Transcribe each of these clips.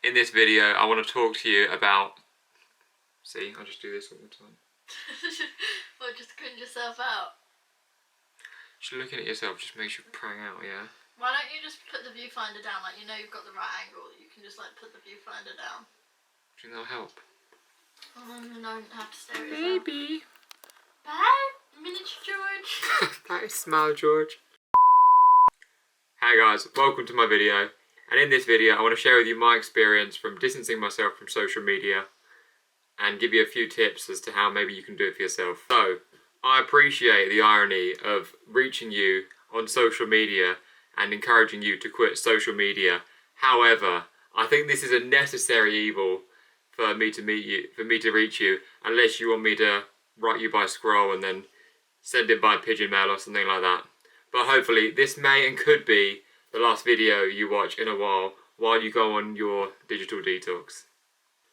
In this video, I want to talk to you about... See, I just do this all the time. What, just cringe yourself out? Just looking at yourself just makes you prang out, yeah? Why don't you just put the viewfinder down, like you know you've got the right angle, you can just like put the viewfinder down. Do you think that'll help? Oh, no, I don't have to stare at yourself. Maybe. Bye, miniature George. Bye, smile George. Hey guys, welcome to my video. And in this video, I want to share with you my experience from distancing myself from social media and give you a few tips as to how maybe you can do it for yourself. So, I appreciate the irony of reaching you on social media and encouraging you to quit social media. However, I think this is a necessary evil for me to meet you, for me to reach you, unless you want me to write you by scroll and then send it by pigeon mail or something like that. But hopefully this may and could be the last video you watch in a while you go on your digital detox.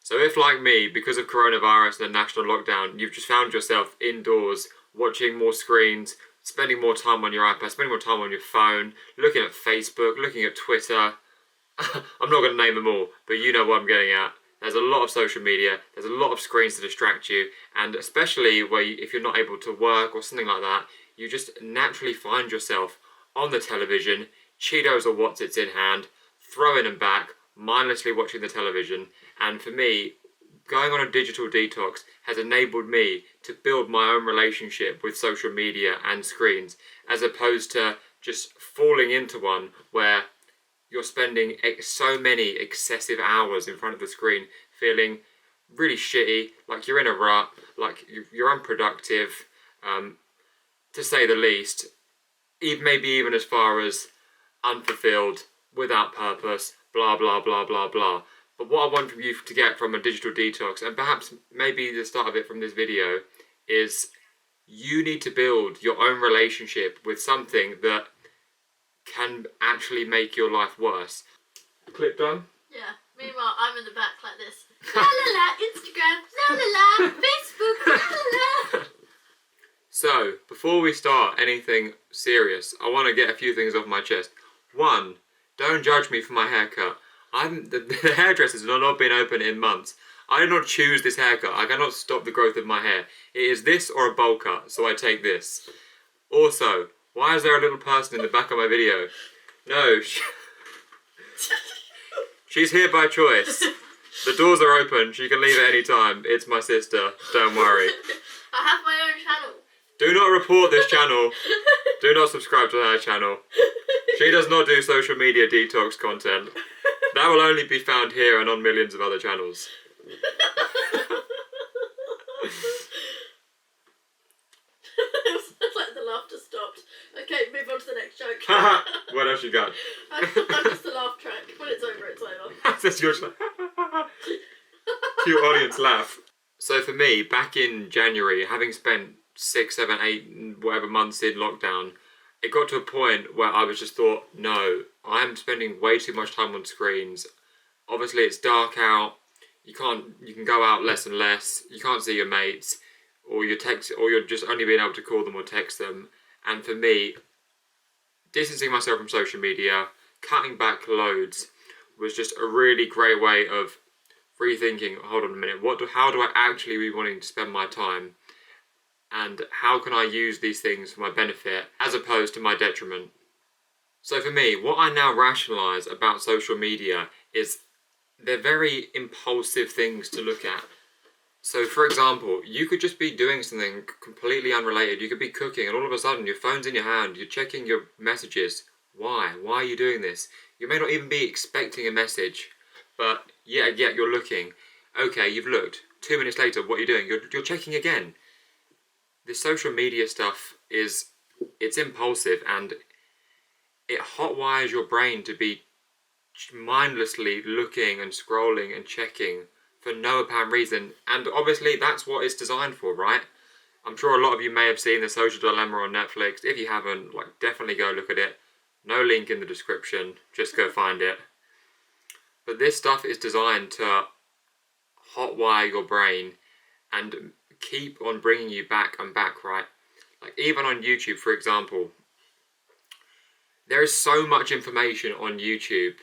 So if, like me, because of coronavirus and the national lockdown, you've just found yourself indoors watching more screens, spending more time on your iPad, spending more time on your phone, looking at Facebook, looking at Twitter. I'm not going to name them all, but you know what I'm getting at. There's a lot of social media, there's a lot of screens to distract you, and especially if you're not able to work or something like that, you just naturally find yourself on the television, Cheetos or what's it's in hand, throwing them back, mindlessly watching the television. And for me, going on a digital detox has enabled me to build my own relationship with social media and screens, as opposed to just falling into one where you're spending so many excessive hours in front of the screen, feeling really shitty, like you're in a rut, like you're unproductive, to say the least. Maybe even as far as unfulfilled, without purpose, blah blah blah blah blah. But what I want from you to get from a digital detox, and perhaps maybe the start of it from this video, is you need to build your own relationship with something that can actually make your life worse. Clip done? Yeah. Meanwhile, I'm in the back like this. La la la, Instagram, la la la, Facebook, la la la. So, before we start anything serious, I want to get a few things off my chest. One, don't judge me for my haircut. The hairdressers have not been open in months. I did not choose this haircut. I cannot stop the growth of my hair. It is this or a bowl cut, so I take this. Also, why is there a little person in the back of my video? No, she's here by choice. The doors are open, she can leave at any time. It's my sister, don't worry. I have my own channel. Do not report this channel. Do not subscribe to her channel. She does not do social media detox content. That will only be found here and on millions of other channels. It's like the laughter stopped. Okay, move on to the next joke. What else you got? I'm just the laugh track. When it's over, it's over. That's your cute audience laugh. So for me, back in January, having spent 6, 7, 8, whatever months in lockdown, it got to a point where I was just thought, no, I'm spending way too much time on screens. Obviously it's dark out, you can go out less and less, you can't see your mates, or you're just only being able to call them or text them. And for me, distancing myself from social media, cutting back loads, was just a really great way of rethinking, hold on a minute, how do I actually be wanting to spend my time? And how can I use these things for my benefit as opposed to my detriment? So for me, what I now rationalise about social media is they're very impulsive things to look at. So for example, you could just be doing something completely unrelated. You could be cooking and all of a sudden your phone's in your hand, you're checking your messages. Why? Why are you doing this? You may not even be expecting a message, but yeah, you're looking. Okay, you've looked. 2 minutes later, what are you doing? You're checking again. This social media stuff it's impulsive and it hotwires your brain to be mindlessly looking and scrolling and checking for no apparent reason. And obviously that's what it's designed for, right? I'm sure a lot of you may have seen The Social Dilemma on Netflix. If you haven't, definitely go look at it. No link in the description, just go find it. But this stuff is designed to hotwire your brain and keep on bringing you back and back, right? Even on YouTube, for example, there is so much information on YouTube.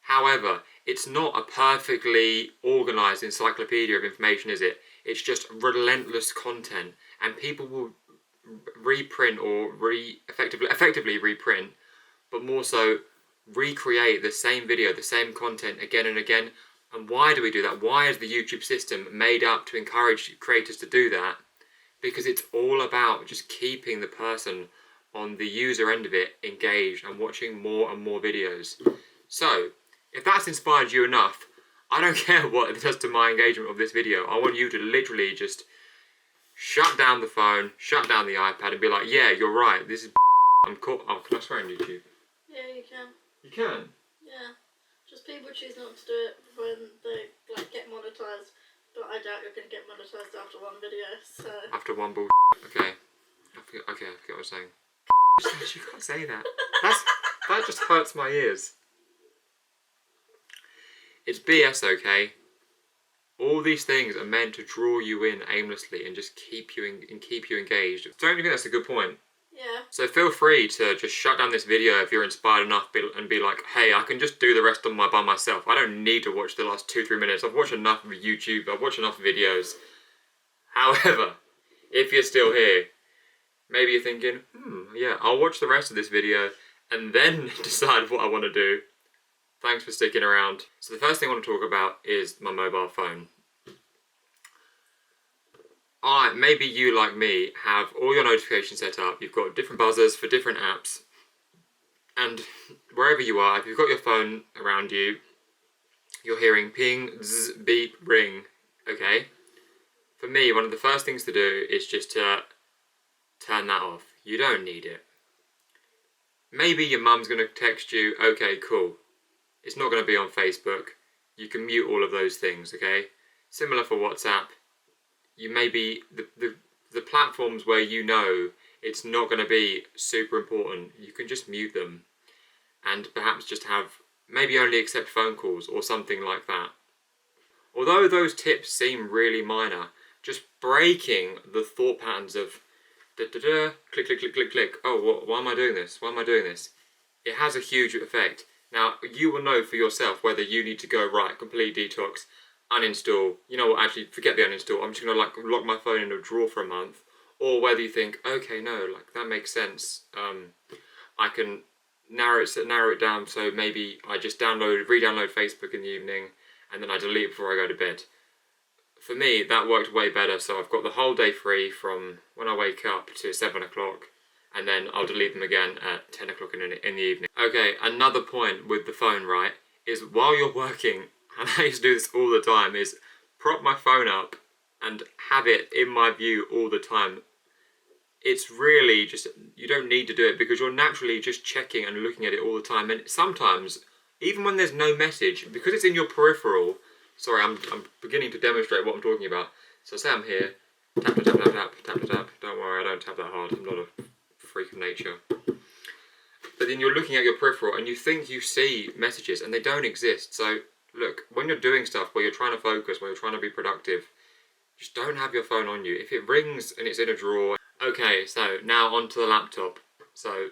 However, It's not a perfectly organised encyclopedia of information, is it? It's just relentless content, and people will reprint or effectively reprint, but more so recreate the same video, the same content again and again. And why do we do that? Why is the YouTube system made up to encourage creators to do that? Because it's all about just keeping the person on the user end of it engaged and watching more and more videos. So, if that's inspired you enough, I don't care what it does to my engagement of this video. I want you to literally just shut down the phone, shut down the iPad, and be like, yeah, you're right, this is I'm cool. Oh, can I swear on YouTube? Yeah, you can. You can? Yeah. Just people choose not to do it when they get monetized. But I doubt you're going to get monetized after one video, so... After one bull. Okay. I forget what I was saying. You can't say that. That just hurts my ears. It's BS, okay? All these things are meant to draw you in aimlessly and just keep you engaged. Don't you think that's a good point? Yeah. So feel free to just shut down this video if you're inspired enough and be like, hey, I can just do the rest by myself. I don't need to watch the last 2-3 minutes. I've watched enough of YouTube. I've watched enough videos. However, if you're still here, maybe you're thinking, yeah, I'll watch the rest of this video and then decide what I want to do. Thanks for sticking around. So the first thing I want to talk about is my mobile phone. Maybe you, like me, have all your notifications set up. You've got different buzzers for different apps. And wherever you are, if you've got your phone around you, you're hearing ping, zzz, beep, ring, okay? For me, one of the first things to do is just to turn that off. You don't need it. Maybe your mum's going to text you, okay, cool. It's not going to be on Facebook. You can mute all of those things, okay? Similar for WhatsApp. You may be the platforms where you know it's not going to be super important. You can just mute them and perhaps just have maybe only accept phone calls or something like that. Although those tips seem really minor, just breaking the thought patterns of da-da-da, click, click, click, click, click. Oh, why am I doing this? Why am I doing this? It has a huge effect. Now, you will know for yourself whether you need to go, right, complete detox, uninstall, you know what, actually forget the uninstall, I'm just going to lock my phone in a drawer for a month, or whether you think, okay, no, that makes sense, I can narrow it down, so maybe I just re-download Facebook in the evening, and then I delete it before I go to bed. For me, that worked way better, so I've got the whole day free from when I wake up to 7 o'clock, and then I'll delete them again at 10 o'clock in the evening. Okay, another point with the phone, right, is while you're working, and I used to do this all the time, is prop my phone up and have it in my view all the time. It's really just, you don't need to do it because you're naturally just checking and looking at it all the time. And sometimes, even when there's no message, because it's in your peripheral, sorry, I'm beginning to demonstrate what I'm talking about. So say I'm here, tap, tap, tap, tap, tap, tap, tap. Don't worry, I don't tap that hard. I'm not a freak of nature. But then you're looking at your peripheral and you think you see messages and they don't exist. So look, when you're doing stuff where you're trying to focus, where you're trying to be productive, just don't have your phone on you. If it rings and it's in a drawer. Okay, so now onto the laptop. So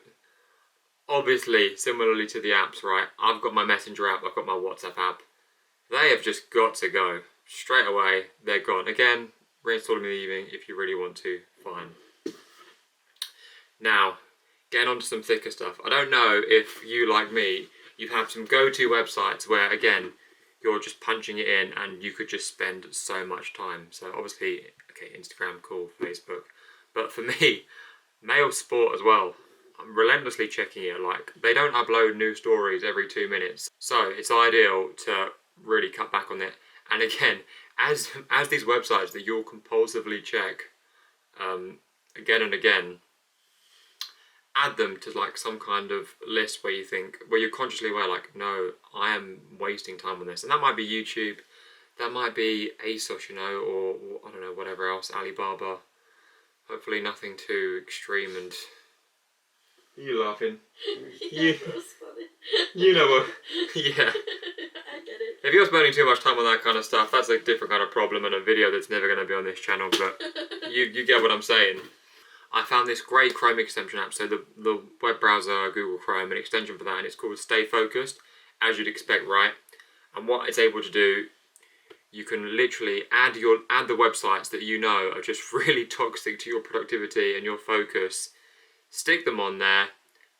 obviously, similarly to the apps, right, I've got my Messenger app, I've got my WhatsApp app. They have just got to go. Straight away, they're gone. Again, reinstall them in the evening if you really want to, fine. Now, getting onto some thicker stuff. I don't know if you, like me, you have some go-to websites where, again, you're just punching it in and you could just spend so much time. So obviously, okay, Instagram, cool, Facebook. But for me, Mail Sport as well. I'm relentlessly checking it. Like, they don't upload new stories every 2 minutes. So it's ideal to really cut back on it. And again, as these websites that you'll compulsively check again and again, add them to like some kind of list where you're consciously aware, like, no, I am wasting time on this. And that might be YouTube, that might be ASOS, you know, or I don't know, whatever else, Alibaba. Hopefully nothing too extreme. And you laughing? Yeah, that was funny. You know what? Yeah. I get it. If you're spending too much time on that kind of stuff, that's a different kind of problem and a video that's never going to be on this channel, but you get what I'm saying. I found this great Chrome extension app, so the web browser, Google Chrome, an extension for that, and it's called Stay Focused, as you'd expect, right? And what it's able to do, you can literally add the websites that you know are just really toxic to your productivity and your focus, stick them on there,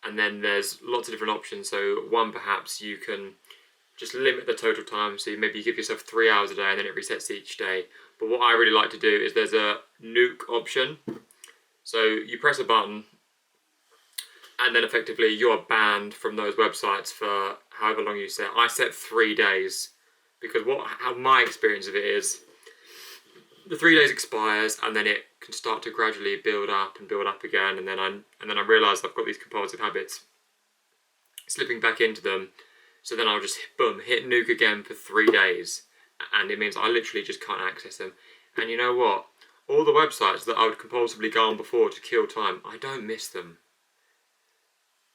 and then there's lots of different options. So one, perhaps you can just limit the total time, so maybe you give yourself 3 hours a day and then it resets each day. But what I really like to do is there's a nuke option. So you press a button and then effectively you're banned from those websites for however long you set. I set 3 days because how my experience of it is, the 3 days expires and then it can start to gradually build up again, and then I realise I've got these compulsive habits, slipping back into them. So then I'll just hit nuke again for 3 days, and it means I literally just can't access them. And you know what? All the websites that I would compulsively go on before to kill time, I don't miss them.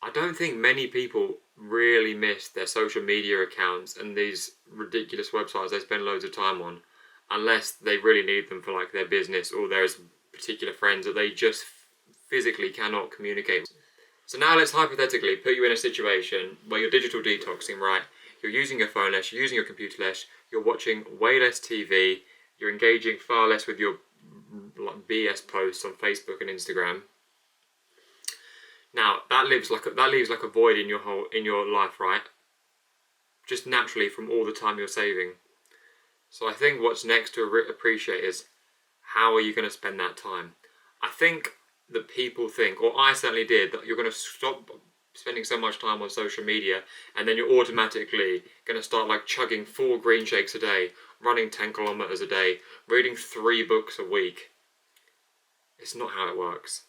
I don't think many people really miss their social media accounts and these ridiculous websites they spend loads of time on, unless they really need them for like their business, or there's particular friends that they just physically cannot communicate. So now let's hypothetically put you in a situation where you're digital detoxing, right? You're using your phone less, you're using your computer less, you're watching way less TV, you're engaging far less with your like BS posts on Facebook and Instagram. Now that leaves like a void in your life, right? Just naturally from all the time you're saving. So I think what's next to appreciate is, how are you going to spend that time? I think that people think, or I certainly did, that you're going to stop spending so much time on social media and then you're automatically going to start like chugging 4 green shakes a day, running 10 kilometers a day, reading 3 books a week. It's not how it works.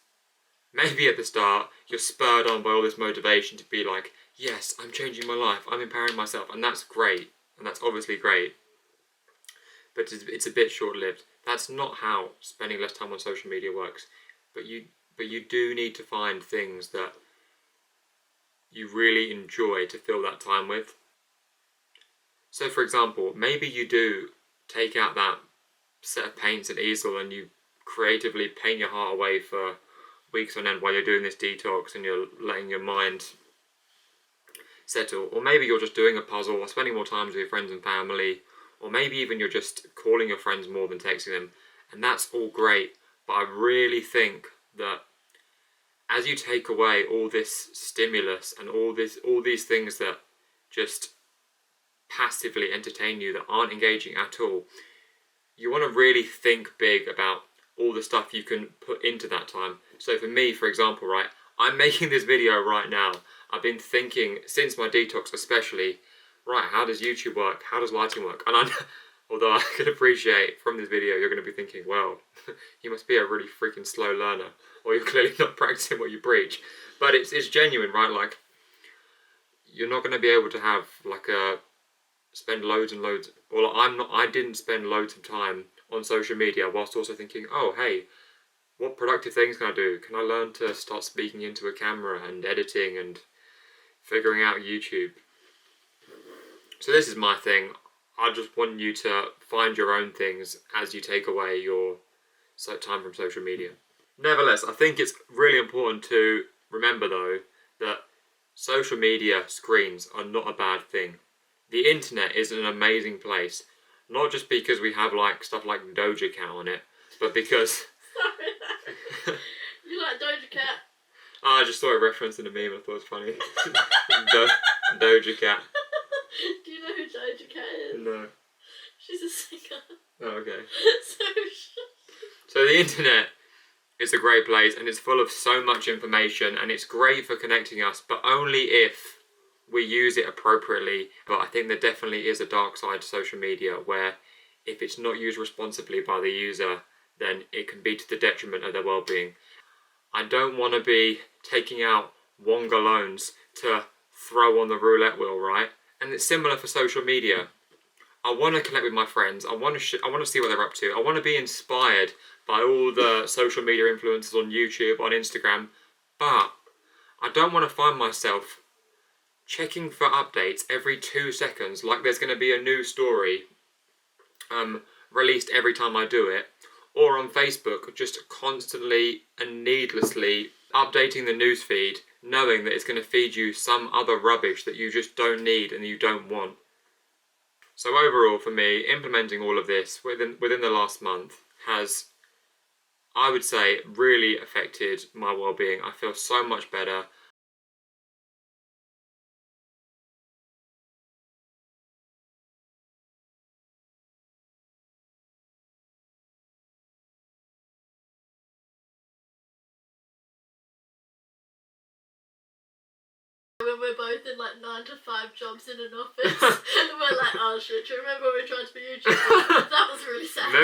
Maybe at the start you're spurred on by all this motivation to be like, yes, I'm changing my life, I'm empowering myself, and that's great, and that's obviously great. But it's a bit short-lived. That's not how spending less time on social media works. But you do need to find things that you really enjoy to fill that time with. So for example, maybe you do take out that set of paints and easel and you creatively paint your heart away for weeks on end while you're doing this detox and you're letting your mind settle. Or maybe you're just doing a puzzle or spending more time with your friends and family, or maybe even you're just calling your friends more than texting them, and that's all great. But I really think that as you take away all this stimulus and all these things that just passively entertain you, that aren't engaging at all, you want to really think big about all the stuff you can put into that time. So for me, for example, right, I'm making this video right now. I've been thinking since my detox especially, right, how does YouTube work? How does lighting work? And although I can appreciate from this video you're going to be thinking, well, you must be a really freaking slow learner, or you're clearly not practicing what you preach. But it's genuine, right? Like, you're not going to be able to have spend loads and loads, or I didn't spend loads of time on social media whilst also thinking, oh hey, what productive things can I do? Can I learn to start speaking into a camera and editing and figuring out YouTube? So this is my thing. I just want you to find your own things as you take away your time from social media. Nevertheless, I think it's really important to remember though that social media screens are not a bad thing. The internet is an amazing place, not just because we have like stuff like Doja Cat on it, but because Sorry. You like Doja Cat? I just saw a reference in a meme and I thought it was funny. Doja Cat. Do you know who Doja Cat is? No. She's a singer. Oh, okay. So So the internet is a great place and it's full of so much information and it's great for connecting us, but only if we use it appropriately. But I think there definitely is a dark side to social media where if it's not used responsibly by the user, then it can be to the detriment of their well-being. I don't want to be taking out Wonga loans to throw on the roulette wheel, right? And it's similar for social media. I want to connect with my friends. I want to see what they're up to. I want to be inspired by all the social media influencers on YouTube, on Instagram, but I don't want to find myself checking for updates every 2 seconds, like there's going to be a new story released every time I do it, or on Facebook just constantly and needlessly updating the newsfeed, knowing that it's going to feed you some other rubbish that you just don't need and you don't want. So overall, for me, implementing all of this within the last month has, I would say, really affected my well-being. I feel so much better. When we're both in like 9 to 5 jobs in an office, and we're like, oh shit, do you remember when we tried to be YouTubers? That was really sad.